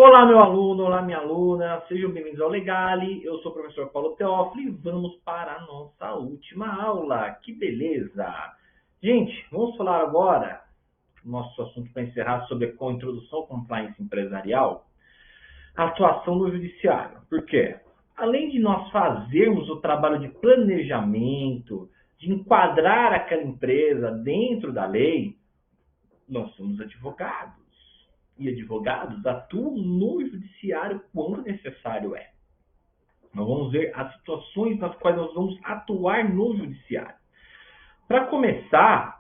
Olá, meu aluno, olá, minha aluna, sejam bem-vindos ao Legale. Eu sou o professor Paulo Teófilo e vamos para a nossa última aula. Que beleza! Gente, vamos falar agora, nosso assunto para encerrar, sobre a introdução ao compliance empresarial, a atuação no judiciário. Por quê? Além de nós fazermos o trabalho de planejamento, de enquadrar aquela empresa dentro da lei, nós somos advogados. E advogados atuam no judiciário quando necessário é. Nós vamos ver as situações nas quais nós vamos atuar no judiciário. Para começar,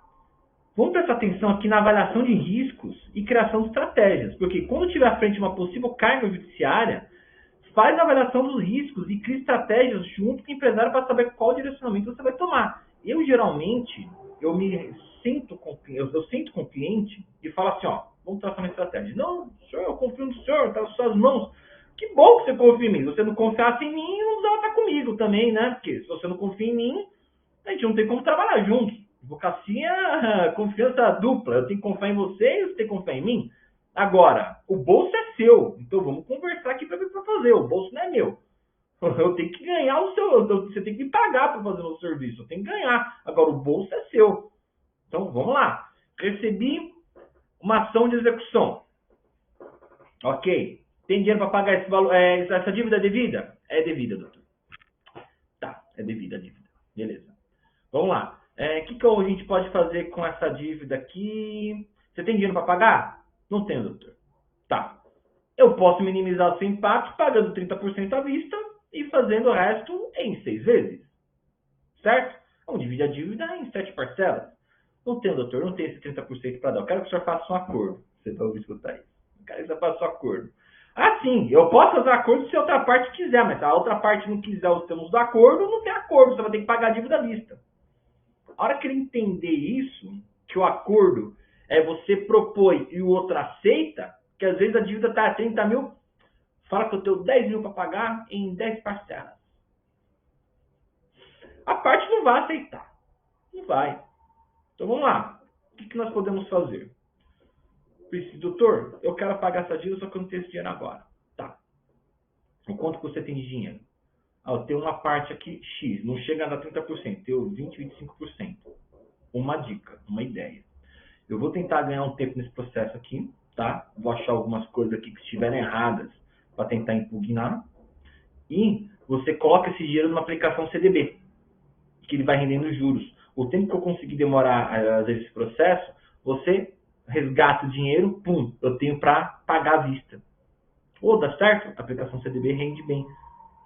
vamos prestar atenção aqui na avaliação de riscos e criação de estratégias. Porque quando tiver à frente uma possível carga judiciária, faz a avaliação dos riscos e cria estratégias junto com o empresário para saber qual direcionamento você vai tomar. Eu, geralmente, eu sento com o cliente e falo assim, ó, vamos traçar uma estratégia. Não, senhor, eu confio no senhor, está nas suas mãos. Que bom que você confia em mim. Se você não confiasse em mim, não precisava estar comigo também, né? Porque se você não confia em mim, a gente não tem como trabalhar juntos. Advocacia é confiança dupla. Eu tenho que confiar em você e você tem que confiar em mim. Agora, o bolso é seu. Então vamos conversar aqui para ver para fazer. O bolso não é meu. Eu tenho que ganhar o seu. Você tem que me pagar para fazer o meu serviço. Eu tenho que ganhar. Agora, o bolso é seu. Então vamos lá. Recebi uma ação de execução. Ok. Tem dinheiro para pagar esse valor? Essa dívida é devida? É devida, doutor. Tá, é devida a dívida. Beleza. Vamos lá. Que a gente pode fazer com essa dívida aqui? Você tem dinheiro para pagar? Não tenho, doutor. Tá. Eu posso minimizar o seu impacto pagando 30% à vista e fazendo o resto em 6 vezes. Certo? Vamos dividir a dívida em 7 parcelas. Não tenho, doutor, não tenho esse 30% para dar. Eu quero que o senhor faça um acordo. Você vai ouvir escutar isso. Eu quero que você faça um acordo. Ah, sim, eu posso fazer um acordo se a outra parte quiser, mas se a outra parte não quiser os termos do acordo, não tem acordo, você vai ter que pagar a dívida à vista. A hora que ele entender isso, que o acordo é você propõe e o outro aceita, que às vezes a dívida está a 30 mil, fala que eu tenho 10 mil para pagar em 10 parcelas. A parte não vai aceitar. Não vai. Então vamos lá. O que nós podemos fazer? Doutor, eu quero pagar essa dívida, só que eu não tenho esse dinheiro agora. Tá. O quanto você tem de dinheiro? Eu tenho uma parte aqui, X, não chega a dar 30%, tenho 20%, 25%. Uma dica, uma ideia. Eu vou tentar ganhar um tempo nesse processo aqui, tá? Vou achar algumas coisas aqui que estiverem erradas para tentar impugnar. E você coloca esse dinheiro numa aplicação CDB, que ele vai rendendo juros. O tempo que eu conseguir demorar esse processo, você resgata o dinheiro, pum, eu tenho para pagar à vista. Dá certo? A aplicação CDB rende bem.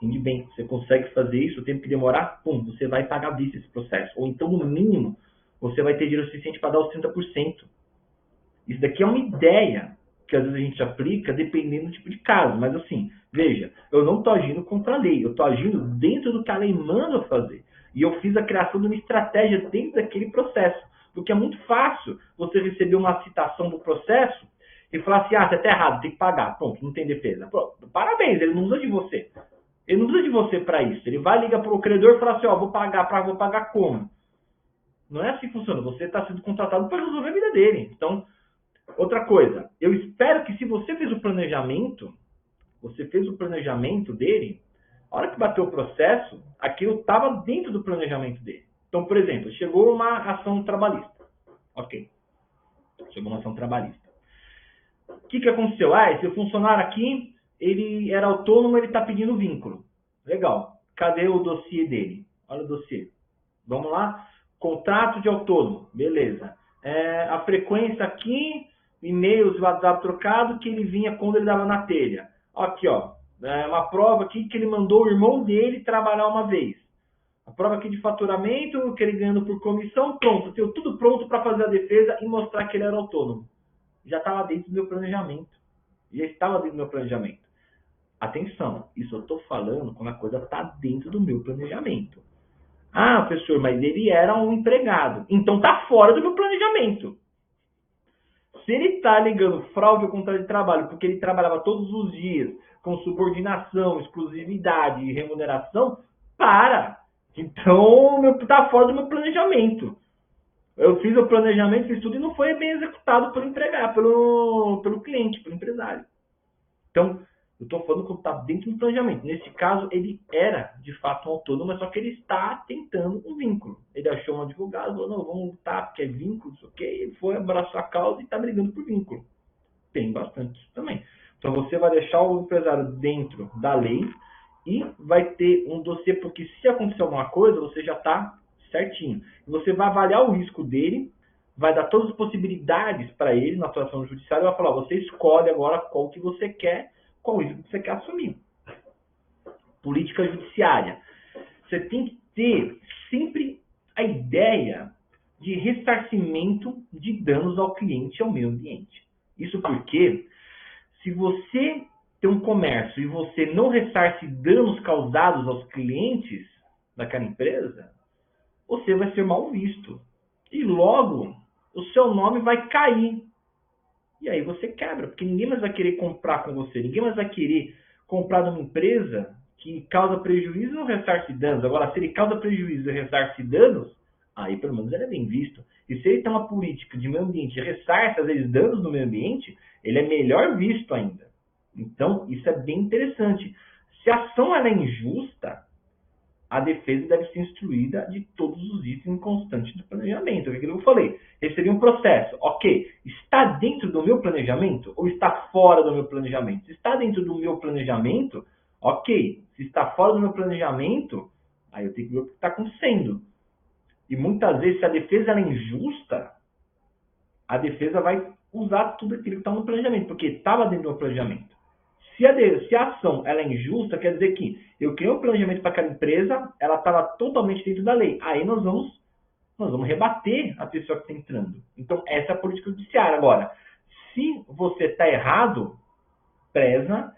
Rende bem. Você consegue fazer isso, o tempo que demorar, pum, você vai pagar à vista esse processo. Ou então, no mínimo, você vai ter dinheiro suficiente para dar os 30%. Isso daqui é uma ideia que às vezes a gente aplica dependendo do tipo de caso. Mas assim, veja, eu não estou agindo contra a lei, eu estou agindo dentro do que a lei manda eu fazer. E eu fiz a criação de uma estratégia dentro daquele processo. Porque é muito fácil você receber uma citação do processo e falar assim, você está errado, tem que pagar. Pronto, não tem defesa. Pô, parabéns, ele não usa de você. Ele não precisa de você para isso. Ele vai ligar para o credor e falar assim, vou pagar como? Não é assim que funciona. Você está sendo contratado para resolver a vida dele. Então, outra coisa. Eu espero que se você fez o planejamento dele, a hora que bateu o processo, aquilo estava dentro do planejamento dele. Então, por exemplo, chegou uma ação trabalhista. Ok. Chegou uma ação trabalhista. O que aconteceu? Esse funcionário aqui, ele era autônomo, ele está pedindo vínculo. Legal. Cadê o dossiê dele? Olha o dossiê. Vamos lá. Contrato de autônomo. Beleza. A frequência aqui, e-mails, WhatsApp trocado, que ele vinha quando ele dava na telha. Aqui, ó. Uma prova aqui que ele mandou o irmão dele trabalhar uma vez. A prova aqui de faturamento, que ele ganhando por comissão, pronto. Tenho tudo pronto para fazer a defesa e mostrar que ele era autônomo. Já estava dentro do meu planejamento. Já estava dentro do meu planejamento. Atenção, isso eu estou falando quando a coisa está dentro do meu planejamento. Professor, mas ele era um empregado. Então está fora do meu planejamento. Se ele está alegando fraude ao contrato de trabalho porque ele trabalhava todos os dias com subordinação, exclusividade e remuneração, Então está fora do meu planejamento. Eu fiz o planejamento, fiz tudo e não foi bem executado pelo empregado, pelo cliente, pelo empresário. Então, eu estou falando que está dentro do planejamento. Nesse caso, ele era, de fato, um autônomo, mas só que ele está tentando um vínculo. Ele achou um advogado, falou, não, vamos lutar porque é vínculo, isso ok. Ele foi, abraçou a causa e está brigando por vínculo. Tem bastante também. Então, você vai deixar o empresário dentro da lei e vai ter um dossiê, porque se acontecer alguma coisa, você já está certinho. Você vai avaliar o risco dele, vai dar todas as possibilidades para ele na atuação judiciária e vai falar, você escolhe agora qual que você quer, qual risco que você quer assumir. Política judiciária. Você tem que ter sempre a ideia de ressarcimento de danos ao cliente e ao meio ambiente. Isso porque, se você tem um comércio e você não ressarce danos causados aos clientes daquela empresa, você vai ser mal visto. E logo, o seu nome vai cair. E aí você quebra, porque ninguém mais vai querer comprar com você. Ninguém mais vai querer comprar de uma empresa que causa prejuízo e não ressarce danos. Agora, se ele causa prejuízo e ressarce danos, aí pelo menos ele é bem visto. E se ele tem uma política de meio ambiente e ressarce, às vezes, danos no meio ambiente, ele é melhor visto ainda. Então, isso é bem interessante. Se a ação ela é injusta, a defesa deve ser instruída de todos os itens constantes do planejamento. É aquilo que eu falei. Recebi um processo. Ok, está dentro do meu planejamento ou está fora do meu planejamento? Se está dentro do meu planejamento, ok. Se está fora do meu planejamento, aí eu tenho que ver o que está acontecendo. E muitas vezes, se a defesa ela é injusta, a defesa vai usar tudo aquilo que está no planejamento, porque estava dentro do planejamento. Se a ação ela é injusta, quer dizer que eu criei um planejamento para aquela empresa, ela estava totalmente dentro da lei. Aí nós vamos rebater a pessoa que está entrando. Então, essa é a política judiciária. Agora, se você está errado, preza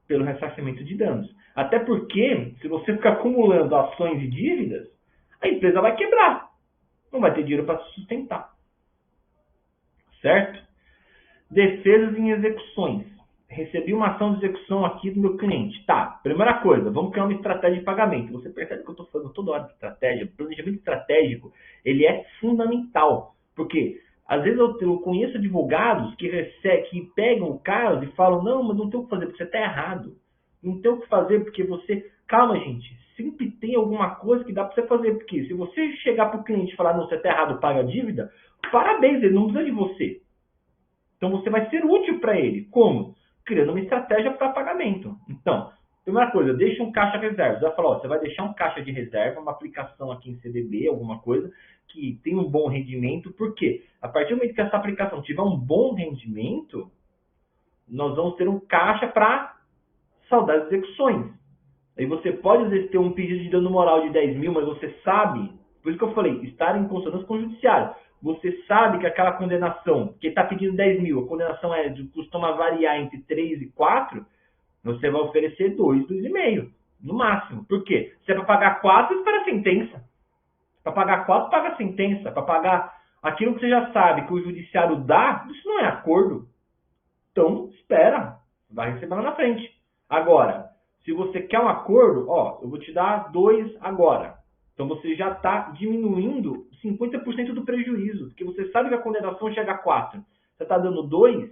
pelo ressarcimento de danos. Até porque, se você ficar acumulando ações e dívidas, a empresa vai quebrar. Não vai ter dinheiro para se sustentar. Certo? Defesas em execuções. Recebi uma ação de execução aqui do meu cliente. Tá, primeira coisa, vamos criar uma estratégia de pagamento. Você percebe que eu estou falando toda hora de estratégia. O planejamento estratégico, ele é fundamental. Porque, às vezes, eu conheço advogados que pegam o caso e falam, não, mas não tem o que fazer, porque você está errado. Não tem o que fazer, porque você... Calma, gente. Sempre tem alguma coisa que dá para você fazer. Porque se você chegar para o cliente e falar, não, você está errado, paga a dívida, parabéns, ele não precisa de você. Então, você vai ser útil para ele. Como? Criando uma estratégia para pagamento. Então, primeira coisa, deixa um caixa reserva. Você vai falar, ó, você vai deixar um caixa de reserva, uma aplicação aqui em CDB, alguma coisa, que tem um bom rendimento. Por quê? A partir do momento que essa aplicação tiver um bom rendimento, nós vamos ter um caixa para saldar as execuções. Aí você pode, às vezes, ter um pedido de dano moral de 10 mil, mas você sabe, por isso que eu falei, estar em consonância com o judiciário. Você sabe que aquela condenação, que está pedindo 10 mil, a condenação costuma variar entre 3 e 4, você vai oferecer 2, 2,5, no máximo. Por quê? Se é para pagar 4, espera a sentença. Para pagar 4, paga a sentença. Para pagar aquilo que você já sabe que o judiciário dá, isso não é acordo. Então, espera. Vai receber lá na frente. Agora, se você quer um acordo, ó, eu vou te dar 2 agora. Então, você já está diminuindo 50% do prejuízo, porque você sabe que a condenação chega a 4. Você está dando 2,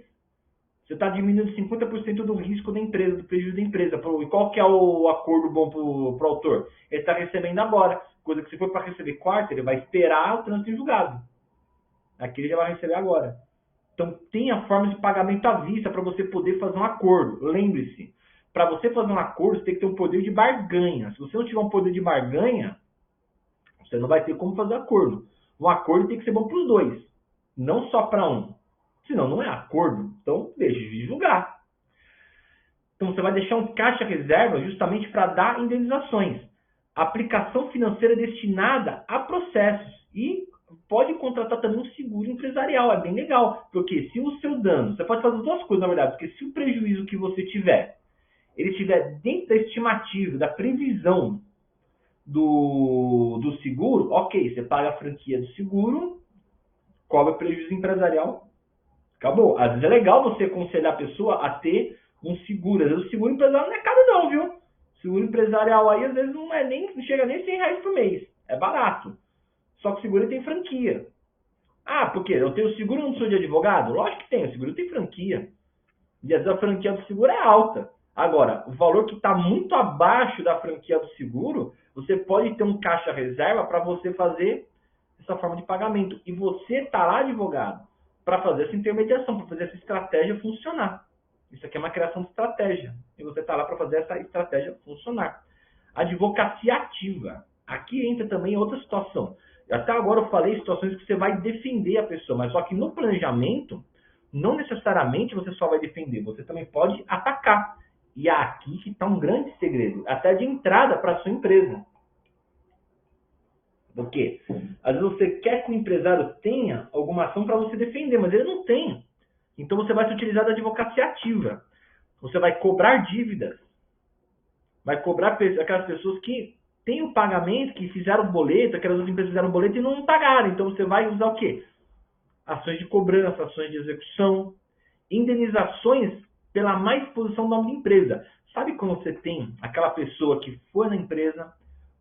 você está diminuindo 50% do risco da empresa, do prejuízo da empresa. E qual que é o acordo bom para o autor? Ele está recebendo agora. Coisa que se for para receber quarta, ele vai esperar o trânsito em julgado. Aqui ele já vai receber agora. Então, tem a forma de pagamento à vista para você poder fazer um acordo. Lembre-se, para você fazer um acordo, você tem que ter um poder de barganha. Se você não tiver um poder de barganha, você não vai ter como fazer acordo. Um acordo tem que ser bom para os dois, não só para um. Senão não é acordo. Então, deixe de julgar. Então, você vai deixar um caixa reserva justamente para dar indenizações. Aplicação financeira destinada a processos. E pode contratar também um seguro empresarial. É bem legal. Porque se o seu dano... Você pode fazer duas coisas, na verdade. Porque se o prejuízo que você tiver, ele estiver dentro da estimativa, da previsão do seguro, ok, você paga a franquia do seguro, cobra prejuízo empresarial, acabou. Às vezes é legal você aconselhar a pessoa a ter um seguro. Às vezes o seguro empresarial não é caro não, viu? O seguro empresarial aí, às vezes, não chega nem R$100 por mês. É barato. Só que o seguro tem franquia. Ah, por quê? Eu tenho seguro, não sou de advogado? Lógico que tem. O seguro tem franquia. E às vezes a franquia do seguro é alta. Agora, o valor que está muito abaixo da franquia do seguro, você pode ter um caixa reserva para você fazer essa forma de pagamento. E você está lá, advogado, para fazer essa intermediação, para fazer essa estratégia funcionar. Isso aqui é uma criação de estratégia. E você está lá para fazer essa estratégia funcionar. Advocacia ativa. Aqui entra também outra situação. Até agora eu falei situações que você vai defender a pessoa, mas só que no planejamento, não necessariamente você só vai defender, você também pode atacar. E é aqui que está um grande segredo, até de entrada para a sua empresa. Por quê? Às vezes você quer que o empresário tenha alguma ação para você defender, mas ele não tem. Então você vai se utilizar da advocacia ativa. Você vai cobrar dívidas. Vai cobrar aquelas pessoas que têm o pagamento, que fizeram o boleto, aquelas outras empresas fizeram o boleto e não pagaram. Então você vai usar o quê? Ações de cobrança, ações de execução, indenizações pela má exposição do nome da empresa. Sabe quando você tem aquela pessoa que foi na empresa,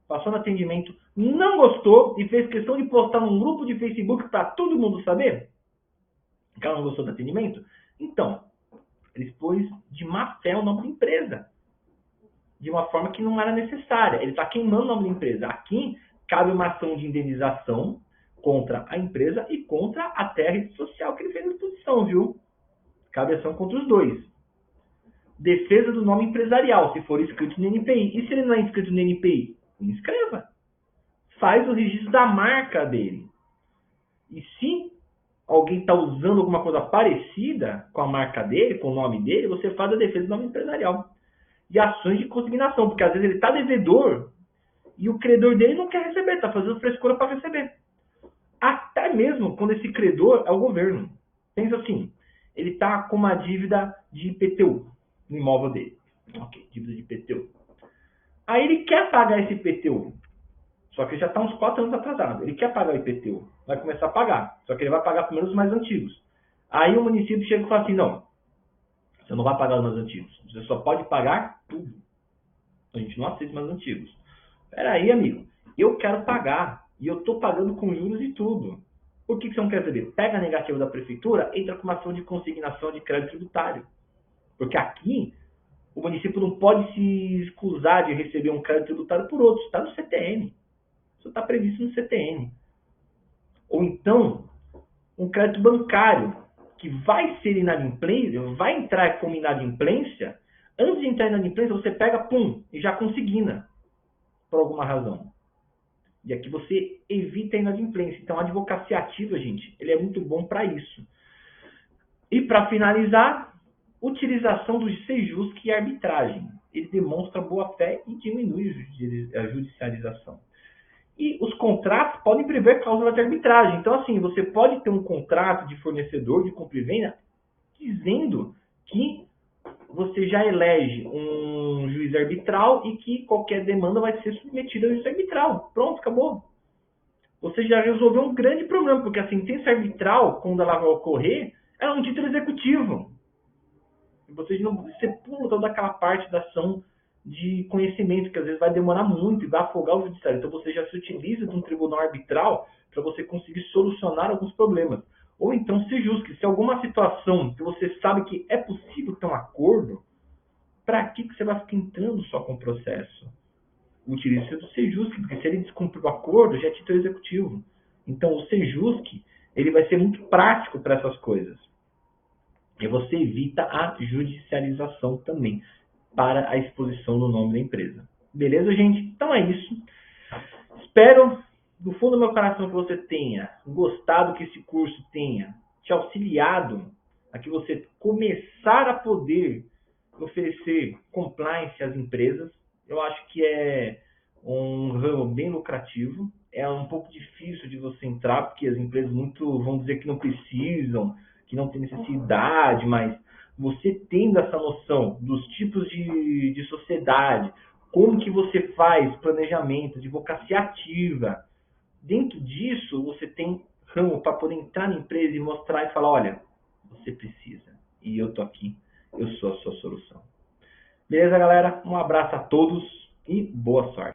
passou no atendimento, não gostou e fez questão de postar num grupo de Facebook para todo mundo saber que ela não gostou do atendimento? Então, ele expôs de má fé o nome da empresa, de uma forma que não era necessária. Ele está queimando o nome da empresa. Aqui cabe uma ação de indenização contra a empresa e contra até a rede social que ele fez na exposição, viu? Cabe ação contra os dois. Defesa do nome empresarial, se for inscrito no NPI. E se ele não é inscrito no NPI? Inscreva. Faz o registro da marca dele. E se alguém está usando alguma coisa parecida com a marca dele, com o nome dele, você faz a defesa do nome empresarial. E ações de consignação, porque às vezes ele está devedor e o credor dele não quer receber, está fazendo frescura para receber. Até mesmo quando esse credor é o governo. Pensa assim, ele está com uma dívida de IPTU no imóvel dele. Ok, dívida de IPTU. Aí ele quer pagar esse IPTU. Só que ele já está uns 4 anos atrasado. Ele quer pagar o IPTU. Vai começar a pagar. Só que ele vai pagar primeiro os mais antigos. Aí o município chega e fala assim, não, você não vai pagar os mais antigos. Você só pode pagar tudo. A gente não aceita os mais antigos. Peraí, amigo. Eu quero pagar. E eu estou pagando com juros e tudo. Por que você não quer saber? Pega a negativa da prefeitura, entra com uma ação de consignação de crédito tributário. Porque aqui, o município não pode se excusar de receber um crédito tributário por outro. Está no CTN. Isso está previsto no CTN. Ou então, um crédito bancário que vai ser inadimplência, vai entrar como inadimplência. Antes de entrar em inadimplência, você pega, pum, e já consigna, por alguma razão. E aqui você evita a inadimplência. Então, a advocacia ativa, gente, ele é muito bom para isso. E para finalizar, utilização do sejusc e arbitragem. Ele demonstra boa-fé e diminui a judicialização. E os contratos podem prever cláusulas de arbitragem. Então, assim, você pode ter um contrato de fornecedor de compra e venda dizendo que você já elege um juiz arbitral e que qualquer demanda vai ser submetida ao juiz arbitral. Pronto, acabou. Você já resolveu um grande problema, porque a sentença arbitral, quando ela vai ocorrer, é um título executivo. Você pula toda aquela parte da ação de conhecimento, que às vezes vai demorar muito e vai afogar o judiciário. Então você já se utiliza de um tribunal arbitral para você conseguir solucionar alguns problemas. Ou então sejusc, se alguma situação que você sabe que é possível ter um acordo, para que você vai ficar entrando só com o processo? Utilize o sejusc, porque se ele descumprir o acordo, já é título executivo. Então o sejusc, ele vai ser muito prático para essas coisas. E você evita a judicialização também para a exposição do nome da empresa. Beleza, gente? Então é isso. Espero, do fundo do meu coração, que você tenha gostado, que esse curso tenha te auxiliado a que você começar a poder oferecer compliance às empresas. Eu acho que é um ramo bem lucrativo. É um pouco difícil de você entrar, porque as empresas vão dizer que não precisam, que não tem necessidade, mas você tendo essa noção dos tipos de sociedade, como que você faz planejamento, advocacia ativa, dentro disso você tem ramo para poder entrar na empresa e mostrar e falar, olha, você precisa e eu tô aqui, eu sou a sua solução. Beleza, galera? Um abraço a todos e boa sorte.